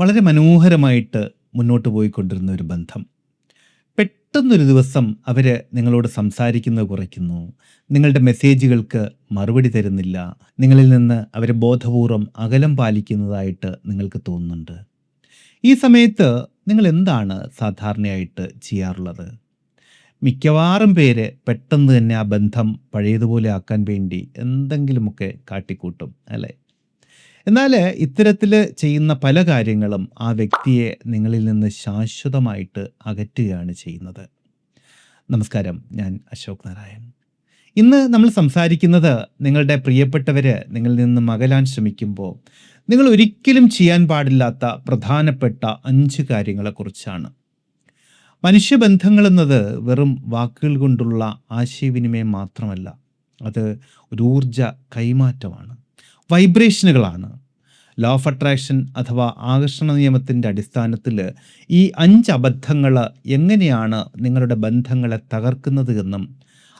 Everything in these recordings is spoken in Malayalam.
വളരെ മനോഹരമായിട്ട് മുന്നോട്ട് പോയിക്കൊണ്ടിരുന്ന ഒരു ബന്ധം. പെട്ടെന്നൊരു ദിവസം അവർ നിങ്ങളോട് സംസാരിക്കുന്നത് കുറയ്ക്കുന്നു. നിങ്ങളുടെ മെസ്സേജുകൾക്ക് മറുപടി തരുന്നില്ല. നിങ്ങളിൽ നിന്ന് അവർ ബോധപൂർവം അകലം പാലിക്കുന്നതായിട്ട് നിങ്ങൾക്ക് തോന്നുന്നുണ്ട്. ഈ സമയത്ത് നിങ്ങൾ എന്താണ് സാധാരണയായിട്ട് ചെയ്യാറുള്ളത്? മിക്കവാറും പേര് പെട്ടെന്ന് തന്നെ ആ ബന്ധം പഴയതുപോലെ ആക്കാൻ വേണ്ടി എന്തെങ്കിലുമൊക്കെ കാട്ടിക്കൂട്ടും, അല്ലേ? എന്നാൽ ഇത്തരത്തിൽ ചെയ്യുന്ന പല കാര്യങ്ങളും ആ വ്യക്തിയെ നിങ്ങളിൽ നിന്ന് ശാശ്വതമായിട്ട് അകറ്റുകയാണ് ചെയ്യുന്നത്. നമസ്കാരം, ഞാൻ അശോക് നാരായൺ. ഇന്ന് നമ്മൾ സംസാരിക്കുന്നത് നിങ്ങളുടെ പ്രിയപ്പെട്ടവർ നിങ്ങളിൽ നിന്ന് അകലാൻ ശ്രമിക്കുമ്പോൾ നിങ്ങൾ ഒരിക്കലും ചെയ്യാൻ പാടില്ലാത്ത പ്രധാനപ്പെട്ട 5 കാര്യങ്ങളെക്കുറിച്ചാണ്. മനുഷ്യബന്ധങ്ങളെന്നത് വെറും വാക്കുകൾ കൊണ്ടുള്ള ആശയവിനിമയം മാത്രമല്ല, അത് ഒരു ഊർജ കൈമാറ്റമാണ്, വൈബ്രേഷനുകളാണ്. ലോ ഓഫ് അട്രാക്ഷൻ അഥവാ ആകർഷണ നിയമത്തിൻ്റെ അടിസ്ഥാനത്തിൽ ഈ 5 അബദ്ധങ്ങൾ എങ്ങനെയാണ് നിങ്ങളുടെ ബന്ധങ്ങളെ തകർക്കുന്നത് എന്നും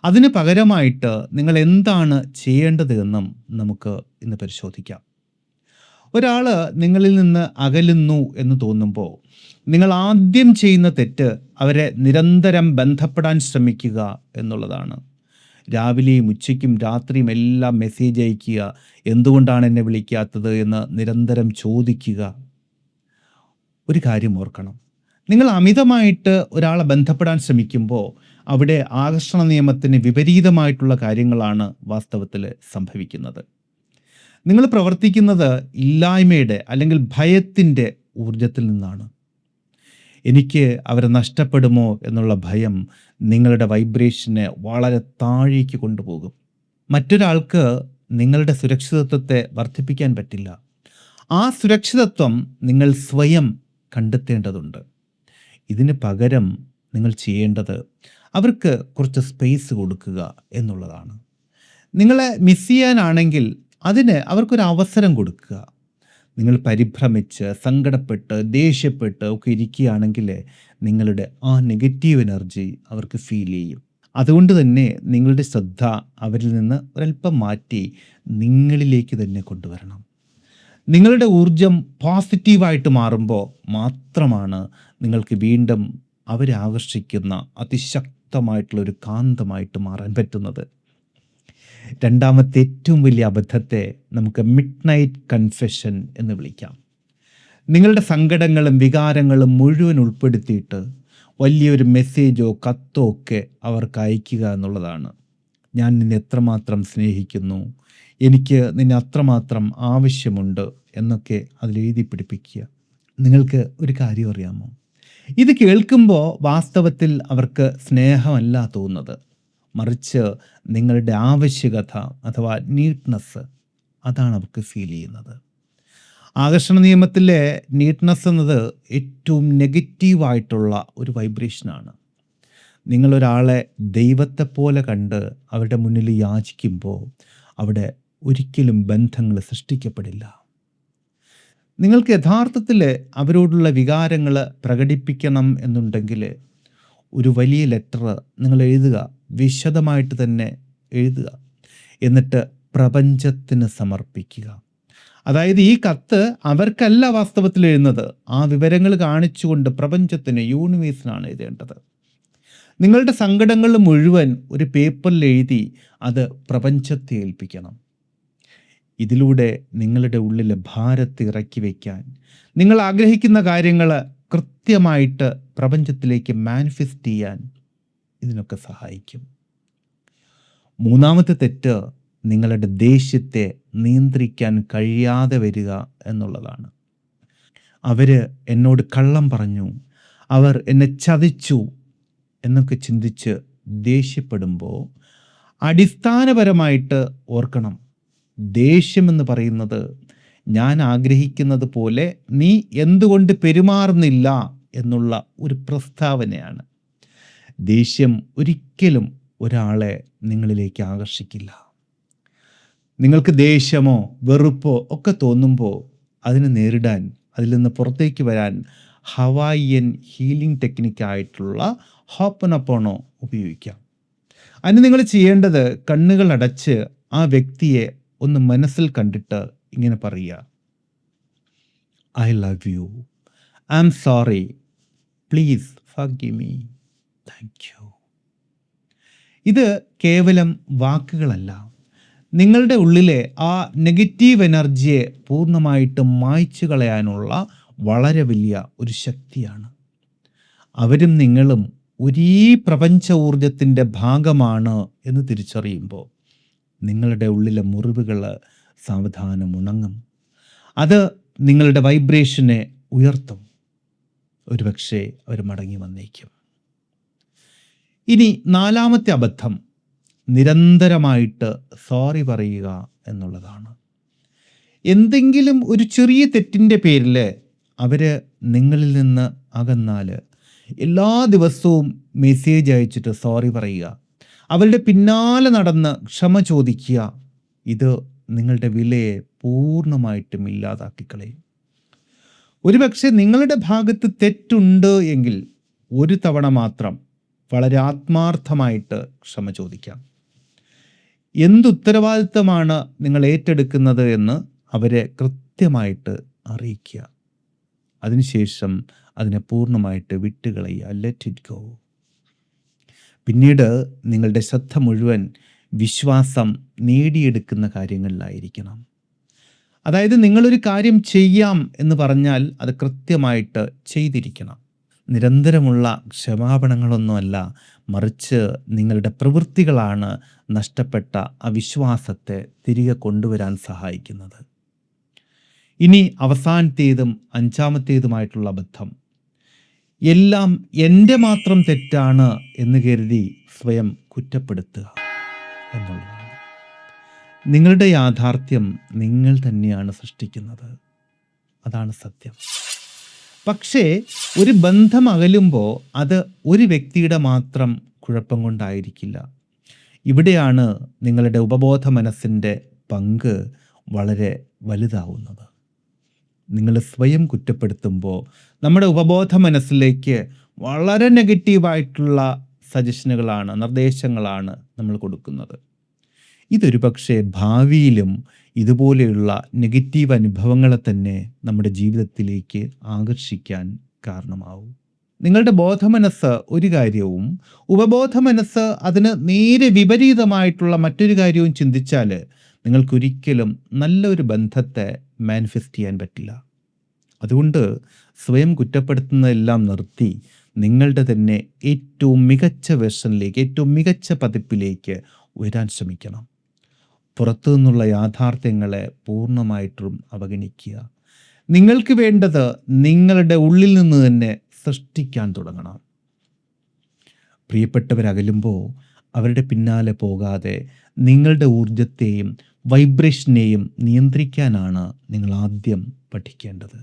അതിന് പകരമായിട്ട് നിങ്ങൾ എന്താണ് ചെയ്യേണ്ടത് എന്നും നമുക്ക് ഇന്ന് പരിശോധിക്കാം. ഒരാൾ നിങ്ങളിൽ നിന്ന് അകലുന്നു എന്ന് തോന്നുമ്പോൾ നിങ്ങൾ ആദ്യം ചെയ്യുന്ന തെറ്റ് അവരെ നിരന്തരം ബന്ധപ്പെടാൻ ശ്രമിക്കുക എന്നുള്ളതാണ്. രാവിലെയും ഉച്ചയ്ക്കും രാത്രിയും എല്ലാം മെസ്സേജ് അയക്കുക, എന്തുകൊണ്ടാണ് എന്നെ വിളിക്കാത്തത് എന്ന് നിരന്തരം ചോദിക്കുക. ഒരു കാര്യം ഓർക്കണം, നിങ്ങൾ അമിതമായിട്ട് ഒരാളെ ബന്ധപ്പെടാൻ ശ്രമിക്കുമ്പോൾ അവിടെ ആകർഷണ നിയമത്തിന് വിപരീതമായിട്ടുള്ള കാര്യങ്ങളാണ് വാസ്തവത്തിൽ സംഭവിക്കുന്നത്. നിങ്ങൾ പ്രവർത്തിക്കുന്നത് ഇല്ലായ്മയുടെ അല്ലെങ്കിൽ ഭയത്തിൻ്റെ ഊർജത്തിൽ നിന്നാണ്. എനിക്ക് അവരെ നഷ്ടപ്പെടുമോ എന്നുള്ള ഭയം നിങ്ങളുടെ വൈബ്രേഷനെ വളരെ താഴേക്ക് കൊണ്ടുപോകും. മറ്റൊരാൾക്ക് നിങ്ങളുടെ സുരക്ഷിതത്വത്തെ വർദ്ധിപ്പിക്കാൻ പറ്റില്ല. ആ സുരക്ഷിതത്വം നിങ്ങൾ സ്വയം കണ്ടെത്തേണ്ടതുണ്ട്. ഇതിന് പകരം നിങ്ങൾ ചെയ്യേണ്ടത് അവർക്ക് കുറച്ച് സ്പേസ് കൊടുക്കുക എന്നുള്ളതാണ്. നിങ്ങളെ മിസ് ചെയ്യാനാണെങ്കിൽ അതിന് അവർക്കൊരു അവസരം കൊടുക്കുക. നിങ്ങൾ പരിഭ്രമിച്ച് സങ്കടപ്പെട്ട് ദേഷ്യപ്പെട്ട് ഒക്കെ ഇരിക്കുകയാണെങ്കിൽ നിങ്ങളുടെ ആ നെഗറ്റീവ് എനർജി അവർക്ക് ഫീൽ ചെയ്യും. അതുകൊണ്ട് തന്നെ നിങ്ങളുടെ ശ്രദ്ധ അവരിൽ നിന്ന് ഒരല്പം മാറ്റി നിങ്ങളിലേക്ക് തന്നെ കൊണ്ടുവരണം. നിങ്ങളുടെ ഊർജം പോസിറ്റീവായിട്ട് മാറുമ്പോൾ മാത്രമാണ് നിങ്ങൾക്ക് വീണ്ടും അവരെ ആകർഷിക്കുന്ന അതിശക്തമായിട്ടുള്ളൊരു കാന്തമായിട്ട് മാറാൻ പറ്റുന്നത്. രണ്ടാമത്തെ ഏറ്റവും വലിയ അബദ്ധത്തെ നമുക്ക് മിഡ് നൈറ്റ് കൺഫെഷൻ എന്ന് വിളിക്കാം. നിങ്ങളുടെ സങ്കടങ്ങളും വികാരങ്ങളും മുഴുവൻ ഉൾപ്പെടുത്തിയിട്ട് വലിയൊരു മെസ്സേജോ കത്തോ ഒക്കെ അവർക്ക് അയക്കുക എന്നുള്ളതാണ്. ഞാൻ നിന്നെ എത്രമാത്രം സ്നേഹിക്കുന്നു, എനിക്ക് നിന്നെ അത്രമാത്രം ആവശ്യമുണ്ട് എന്നൊക്കെ അതിലെഴുതി പിടിപ്പിക്കുക. നിങ്ങൾക്ക് ഒരു കാര്യം അറിയാമോ? ഇത് കേൾക്കുമ്പോൾ വാസ്തവത്തിൽ അവർക്ക് സ്നേഹമല്ല തോന്നുന്നത്, മറിച്ച് നിങ്ങളുടെ ആവശ്യകത അഥവാ നീഡ്നെസ്, അതാണ് അവർക്ക് ഫീൽ ചെയ്യുന്നത്. ആകർഷണ നിയമത്തിലെ നീഡ്നെസ് എന്നത് ഏറ്റവും നെഗറ്റീവായിട്ടുള്ള ഒരു വൈബ്രേഷനാണ്. നിങ്ങളൊരാളെ ദൈവത്തെപ്പോലെ കണ്ട് അവരുടെ മുന്നിൽ യാചിക്കുമ്പോൾ അവിടെ ഒരിക്കലും ബന്ധങ്ങൾ സൃഷ്ടിക്കപ്പെടില്ല. നിങ്ങൾക്ക് യഥാർത്ഥത്തിൽ അവരോടുള്ള വികാരങ്ങൾ പ്രകടിപ്പിക്കണം എന്നുണ്ടെങ്കിൽ ഒരു വലിയ ലെറ്റർ നിങ്ങൾ എഴുതുക, വിശദമായിട്ട് തന്നെ എഴുതുക, എന്നിട്ട് പ്രപഞ്ചത്തിന് സമർപ്പിക്കുക. അതായത് ഈ കത്ത് അവർക്കല്ല വാസ്തവത്തിൽ എഴുതുന്നത്, ആ വിവരങ്ങൾ കാണിച്ചുകൊണ്ട് പ്രപഞ്ചത്തിന്, യൂണിവേഴ്സിനാണ് എഴുതേണ്ടത്. നിങ്ങളുടെ സങ്കടങ്ങൾ മുഴുവൻ ഒരു പേപ്പറിൽ എഴുതി അത് പ്രപഞ്ചത്തെ ഏൽപ്പിക്കണം. ഇതിലൂടെ നിങ്ങളുടെ ഉള്ളിലെ ഭാരത്തെ ഇറക്കി വയ്ക്കാൻ, നിങ്ങൾ ആഗ്രഹിക്കുന്ന കാര്യങ്ങൾ കൃത്യമായിട്ട് പ്രപഞ്ചത്തിലേക്ക് മാനിഫെസ്റ്റ് ചെയ്യാൻ ഇതിനൊക്കെ സഹായിക്കും. മൂന്നാമത്തെ തെറ്റ് നിങ്ങളുടെ ദേഷ്യത്തെ നിയന്ത്രിക്കാൻ കഴിയാതെ വരിക എന്നുള്ളതാണ്. അവർ എന്നോട് കള്ളം പറഞ്ഞു, അവർ എന്നെ ചതിച്ചു എന്നൊക്കെ ചിന്തിച്ച് ദേഷ്യപ്പെടുമ്പോൾ അടിസ്ഥാനപരമായിട്ട് ഓർക്കണം, ദേഷ്യമെന്ന് പറയുന്നത് ഞാൻ ആഗ്രഹിക്കുന്നത് പോലെ നീ എന്തുകൊണ്ട് പെരുമാറുന്നില്ല എന്നുള്ള ഒരു പ്രസ്താവനയാണ്. ദേഷ്യം ഒരിക്കലും ഒരാളെ നിങ്ങളിലേക്ക് ആകർഷിക്കില്ല. നിങ്ങൾക്ക് ദേഷ്യമോ വെറുപ്പോ ഒക്കെ തോന്നുമ്പോൾ അതിനെ നേരിടാൻ, അതിൽ നിന്ന് പുറത്തേക്ക് വരാൻ ഹവായിയൻ ഹീലിംഗ് ടെക്നിക്കായിട്ടുള്ള ഹോപ്പനൊപ്പോണോ ഉപയോഗിക്കാം. അതിന് നിങ്ങൾ ചെയ്യേണ്ടത് കണ്ണുകൾ അടച്ച് ആ വ്യക്തിയെ ഒന്ന് മനസ്സിൽ കണ്ടിട്ട് ഇങ്ങനെ പറയുക, I love you, I am sorry, please forgive me, thank you. ഇത് കേവലം വാക്കുകളല്ല, നിങ്ങളുടെ ഉള്ളിലെ ആ നെഗറ്റീവ് എനർജിയെ പൂർണ്ണമായിട്ട് മായ്ച്ചു കളയാനുള്ള വളരെ വലിയ ഒരു ശക്തിയാണ്. അവരും നിങ്ങളും ഒരേ പ്രപഞ്ച ഊർജത്തിൻ്റെ ഭാഗമാണ് എന്ന് തിരിച്ചറിയുമ്പോൾ നിങ്ങളുടെ ഉള്ളിലെ മുറിവുകൾ സാവധാനം ഉണങ്ങും. അത് നിങ്ങളുടെ വൈബ്രേഷനെ ഉയർത്തും. ഒരുപക്ഷെ അവർ മടങ്ങി വന്നേക്കും. ഇനി 4-ാമത്തെ അബദ്ധം നിരന്തരമായിട്ട് സോറി പറയുക എന്നുള്ളതാണ്. എന്തെങ്കിലും ഒരു ചെറിയ തെറ്റിൻ്റെ പേരിൽ അവർ നിങ്ങളിൽ നിന്ന് അകന്നാൽ എല്ലാ ദിവസവും മെസ്സേജ് അയച്ചിട്ട് സോറി പറയുക, അവരുടെ പിന്നാലെ നടന്ന് ക്ഷമ ചോദിക്കുക, ഇത് നിങ്ങളുടെ വിലയെ പൂർണ്ണമായിട്ടും ഇല്ലാതാക്കിക്കളയും. ഒരുപക്ഷെ നിങ്ങളുടെ ഭാഗത്ത് തെറ്റുണ്ട് എങ്കിൽ ഒരു തവണ മാത്രം വളരെ ആത്മാർത്ഥമായിട്ട് ക്ഷമ ചോദിക്കാം. എന്തുത്തരവാദിത്തമാണ് നിങ്ങൾ ഏറ്റെടുക്കുന്നത് എന്ന് അവരെ കൃത്യമായിട്ട് അറിയിക്കുക. അതിനുശേഷം അതിനെ പൂർണ്ണമായിട്ട് വിട്ടുകളയുക. Let it go. പിന്നീട് നിങ്ങളുടെ ശ്രദ്ധ മുഴുവൻ വിശ്വാസം നേടിയെടുക്കുന്ന കാര്യങ്ങളിലായിരിക്കണം. അതായത് നിങ്ങളൊരു കാര്യം ചെയ്യാം എന്ന് പറഞ്ഞാൽ അത് കൃത്യമായിട്ട് ചെയ്തിരിക്കണം. നിരന്തരമുള്ള ക്ഷമാപണങ്ങളൊന്നുമല്ല, മറിച്ച് നിങ്ങളുടെ പ്രവൃത്തികളാണ് നഷ്ടപ്പെട്ട ആ വിശ്വാസത്തെ തിരികെ കൊണ്ടുവരാൻ സഹായിക്കുന്നത്. ഇനി അവസാനത്തേതും 5-ാമത്തേതുമായിട്ടുള്ള അബദ്ധം, എല്ലാം എൻ്റെ മാത്രം തെറ്റാണ് എന്ന് കരുതി സ്വയം കുറ്റപ്പെടുത്തുക എന്നുള്ളതാണ്. നിങ്ങളുടെ യാഥാർത്ഥ്യം നിങ്ങൾ തന്നെയാണ് സൃഷ്ടിക്കുന്നത്, അതാണ് സത്യം. പക്ഷേ ഒരു ബന്ധം അകലുമ്പോൾ അത് ഒരു വ്യക്തിയുടെ മാത്രം കുഴപ്പം കൊണ്ടായിരിക്കില്ല. ഇവിടെയാണ് നിങ്ങളുടെ ഉപബോധ മനസ്സിൻ്റെ പങ്ക് വളരെ വലുതാവുന്നത്. നിങ്ങൾ സ്വയം കുറ്റപ്പെടുത്തുമ്പോൾ നമ്മുടെ ഉപബോധ മനസ്സിലേക്ക് വളരെ നെഗറ്റീവായിട്ടുള്ള സജഷനുകളാണ്, നിർദ്ദേശങ്ങളാണ് നമ്മൾ കൊടുക്കുന്നത്. ഇതൊരു പക്ഷേ ഭാവിയിലും ഇതുപോലെയുള്ള നെഗറ്റീവ് അനുഭവങ്ങളെ തന്നെ നമ്മുടെ ജീവിതത്തിലേക്ക് ആകർഷിക്കാൻ കാരണമാവും. നിങ്ങളുടെ ബോധമനസ്സ് ഒരു കാര്യവും ഉപബോധ മനസ്സ് അതിന് നേരെ വിപരീതമായിട്ടുള്ള മറ്റൊരു കാര്യവും ചിന്തിച്ചാൽ നിങ്ങൾക്കൊരിക്കലും നല്ലൊരു ബന്ധത്തെ മാനിഫെസ്റ്റ് ചെയ്യാൻ പറ്റില്ല. അതുകൊണ്ട് സ്വയം കുറ്റപ്പെടുത്തുന്നതെല്ലാം നിർത്തി നിങ്ങളുടെ തന്നെ ഏറ്റവും മികച്ച വെർഷനിലേക്ക്, ഏറ്റവും മികച്ച പതിപ്പിലേക്ക് ഉയരാൻ ശ്രമിക്കണം. പുറത്തു നിന്നുള്ള യാഥാർത്ഥ്യങ്ങളെ പൂർണ്ണമായിട്ടും അവഗണിക്കുക. നിങ്ങൾക്ക് വേണ്ടത് നിങ്ങളുടെ ഉള്ളിൽ നിന്ന് തന്നെ സൃഷ്ടിക്കാൻ തുടങ്ങണം. പ്രിയപ്പെട്ടവരകലുമ്പോൾ അവരുടെ പിന്നാലെ പോകാതെ നിങ്ങളുടെ ഊർജത്തെയും വൈബ്രേഷനെയും നിയന്ത്രിക്കാനാണ് നിങ്ങൾ ആദ്യം പഠിക്കേണ്ടത്.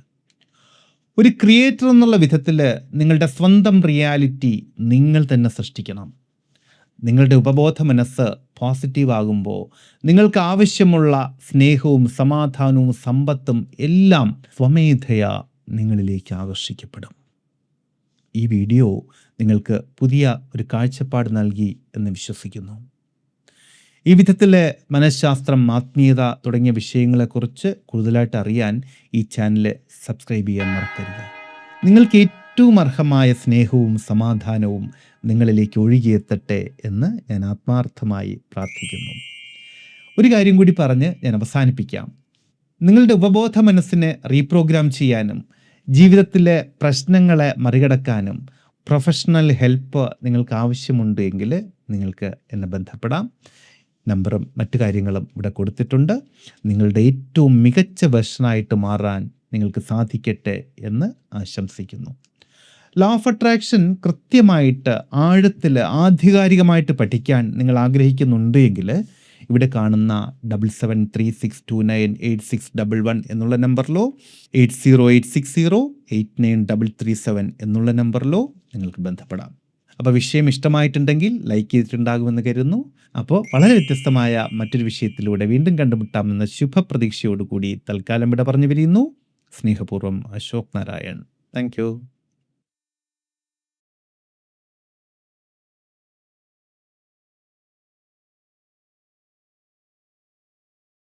ഒരു ക്രിയേറ്റർ എന്നുള്ള വിധത്തിൽ നിങ്ങളുടെ സ്വന്തം റിയാലിറ്റി നിങ്ങൾ തന്നെ സൃഷ്ടിക്കണം. നിങ്ങളുടെ ഉപബോധ മനസ്സ് പോസിറ്റീവ് ആകുമ്പോൾ നിങ്ങൾക്ക് ആവശ്യമുള്ള സ്നേഹവും സമാധാനവും സമ്പത്തും എല്ലാം സ്വമേധയാ നിങ്ങളിലേക്ക് ആകർഷിക്കപ്പെടും. ഈ വീഡിയോ നിങ്ങൾക്ക് പുതിയ ഒരു കാഴ്ചപ്പാട് നൽകി എന്ന് വിശ്വസിക്കുന്നു. ഈ വിധത്തിലെ മനഃശാസ്ത്രം, ആത്മീയത തുടങ്ങിയ വിഷയങ്ങളെക്കുറിച്ച് കൂടുതലായിട്ട് അറിയാൻ ഈ ചാനൽ സബ്സ്ക്രൈബ് ചെയ്യാൻ മറക്കരുത്. നിങ്ങൾക്ക് ഏറ്റവും അർഹമായ സ്നേഹവും സമാധാനവും നിങ്ങളിലേക്ക് ഒഴുകിയെത്തട്ടെ എന്ന് ഞാൻ ആത്മാർത്ഥമായി പ്രാർത്ഥിക്കുന്നു. ഒരു കാര്യം കൂടി പറഞ്ഞ് ഞാൻ അവസാനിപ്പിക്കാം. നിങ്ങളുടെ ഉപബോധ മനസ്സിനെ റീപ്രോഗ്രാം ചെയ്യാനും ജീവിതത്തിലെ പ്രശ്നങ്ങളെ മറികടക്കാനും പ്രൊഫഷണൽ ഹെൽപ്പ് നിങ്ങൾക്ക് ആവശ്യമുണ്ട് എങ്കിൽ നിങ്ങൾക്ക് എന്നെ ബന്ധപ്പെടാം. നമ്പറും മറ്റു കാര്യങ്ങളും ഇവിടെ കൊടുത്തിട്ടുണ്ട്. നിങ്ങളുടെ ഏറ്റവും മികച്ച വെർഷനായിട്ട് മാറാൻ നിങ്ങൾക്ക് സാധിക്കട്ടെ എന്ന് ആശംസിക്കുന്നു. ലോ ഓഫ് അട്രാക്ഷൻ കൃത്യമായിട്ട് ആഴത്തിൽ ആധികാരികമായിട്ട് പഠിക്കാൻ നിങ്ങൾ ആഗ്രഹിക്കുന്നുണ്ട് എങ്കിൽ ഇവിടെ കാണുന്ന 7736298611 എന്നുള്ള നമ്പറിലോ 8086089337 എന്നുള്ള നമ്പറിലോ നിങ്ങൾക്ക് ബന്ധപ്പെടാം. അപ്പോൾ വിഷയം ഇഷ്ടമായിട്ടുണ്ടെങ്കിൽ ലൈക്ക് ചെയ്തിട്ടുണ്ടാകുമെന്ന് കരുതുന്നു. അപ്പോൾ വളരെ വ്യത്യസ്തമായ മറ്റൊരു വിഷയത്തിലൂടെ വീണ്ടും കണ്ടുമുട്ടാമെന്ന ശുഭപ്രതീക്ഷയോടുകൂടി തൽക്കാലം ഇവിടെ പറഞ്ഞു പിരിയുന്നു. സ്നേഹപൂർവ്വം, അശോക് നാരായൺ. Thank you.